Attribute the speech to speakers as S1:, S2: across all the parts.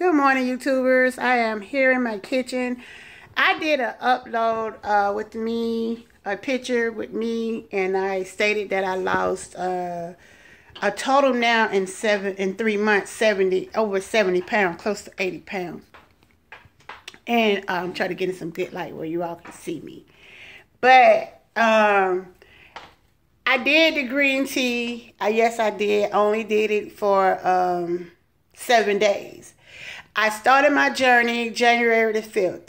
S1: Good morning, YouTubers. I am here in my kitchen. I did an upload with me, a picture with me, and I stated that I lost a total now in 3 months, over 70 pounds, close to 80 pounds. And I'm trying to get in some good light where you all can see me. But I did the green tea. Yes, I did. Only did it for 7 days. I started my journey January the 5th.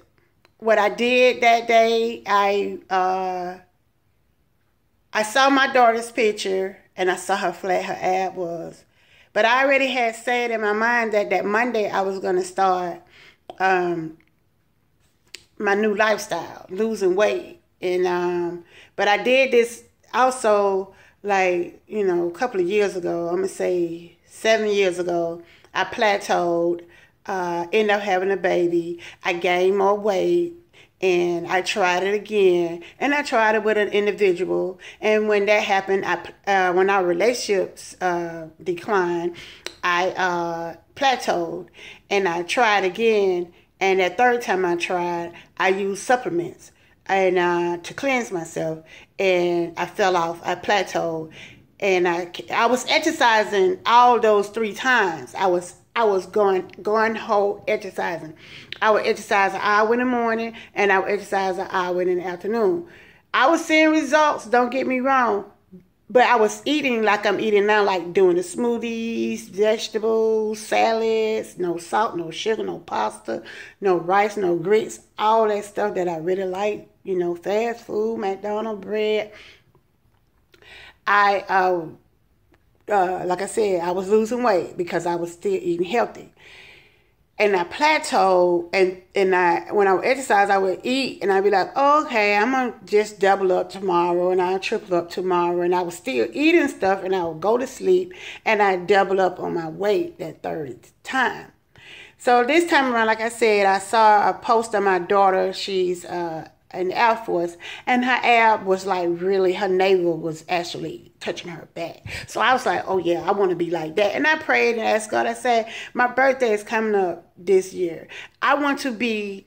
S1: What I did that day, I saw my daughter's picture and I saw how flat her ab was. But I already had said in my mind that that Monday I was going to start my new lifestyle, losing weight. And but I did this also, like, you know, a couple of years ago. I'm going to say 7 years ago. I plateaued. Ended up having a baby. I gained more weight, and I tried it again, and I tried it with an individual. And when that happened, when our relationships declined, I plateaued, and I tried again. And that third time I tried, I used supplements and to cleanse myself, and I fell off. I plateaued, and I was exercising all those 3 times. I was going whole exercising. I would exercise an hour in the morning, and I would exercise an hour in the afternoon. I was seeing results, don't get me wrong, but I was eating like I'm eating now, like doing the smoothies, vegetables, salads, no salt, no sugar, no pasta, no rice, no grits, all that stuff that I really like, you know, fast food, McDonald's, bread. Like I said, I was losing weight because I was still eating healthy. And I plateaued, and when I would exercise, I would eat, and I'd be like, oh, okay, I'm going to just double up tomorrow, and I'll triple up tomorrow. And I was still eating stuff, and I would go to sleep, and I'd double up on my weight that third time. So this time around, like I said, I saw a post of my daughter. She's in the Air Force, and her ab was like really, her navel was actually touching her back. So I was like, oh yeah, I want to be like that. And I prayed and asked God. I said, my birthday is coming up this year. I want to be,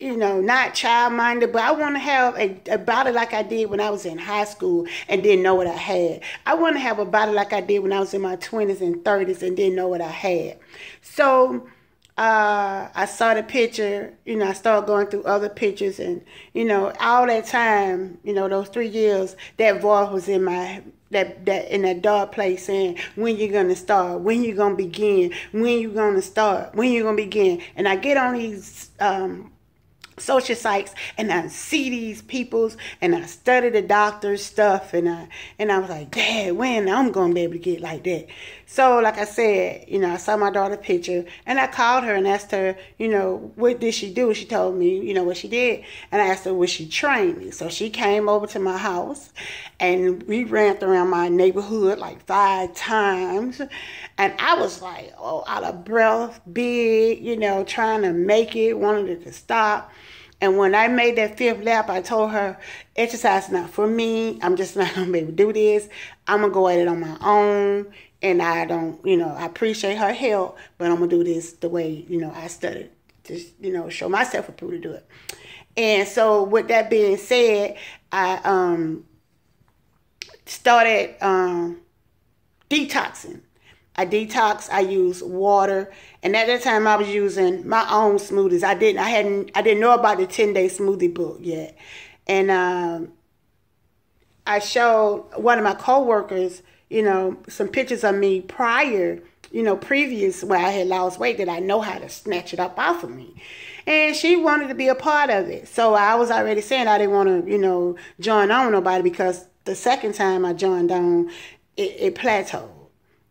S1: you know, not child-minded, but I want to have a body like I did when I was in high school and didn't know what I had. I want to have a body like I did when I was in my 20s and 30s and didn't know what I had. So I saw the picture, you know, I started going through other pictures, and, you know, all that time, you know, those 3 years, that voice was in my, in that dark place saying, when you gonna start, when you gonna begin, when you gonna start, when you gonna begin. And I get on these social sites, and I see these peoples, and I study the doctor's stuff, and I was like, Dad, when I'm gonna be able to get like that? So like I said, you know, I saw my daughter's picture, and I called her and asked her, you know, what did she do? She told me, you know, what she did, and I asked her, was she training? So she came over to my house, and we ran around my neighborhood like 5 times, and I was like, oh, out of breath, big, you know, trying to make it, wanted it to stop. And when I made that 5th lap, I told her, exercise is not for me. I'm just not going to be able to do this. I'm going to go at it on my own. And I don't, you know, I appreciate her help, but I'm going to do this the way, you know, I studied to, you know, show myself approved to do it. And so with that being said, I started detoxing. I detox. I use water, and at that time I was using my own smoothies. I didn't know about the 10-day smoothie book yet, and I showed one of my coworkers, you know, some pictures of me prior, you know, previous where I had lost weight, that I know how to snatch it up off of me. And she wanted to be a part of it. So I was already saying I didn't want to, you know, join on with nobody, because the second time I joined on, it plateaued.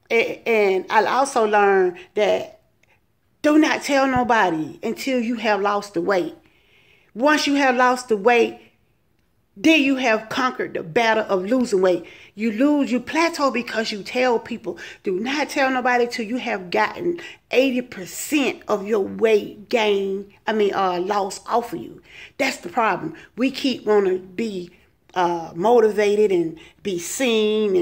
S1: And I also learned that do not tell nobody until you have lost the weight. Once you have lost the weight, then you have conquered the battle of losing weight. You plateau because you tell people. Do not tell nobody till you have gotten 80% of your weight gain, loss off of you. That's the problem. We keep wanting to be motivated and be seen.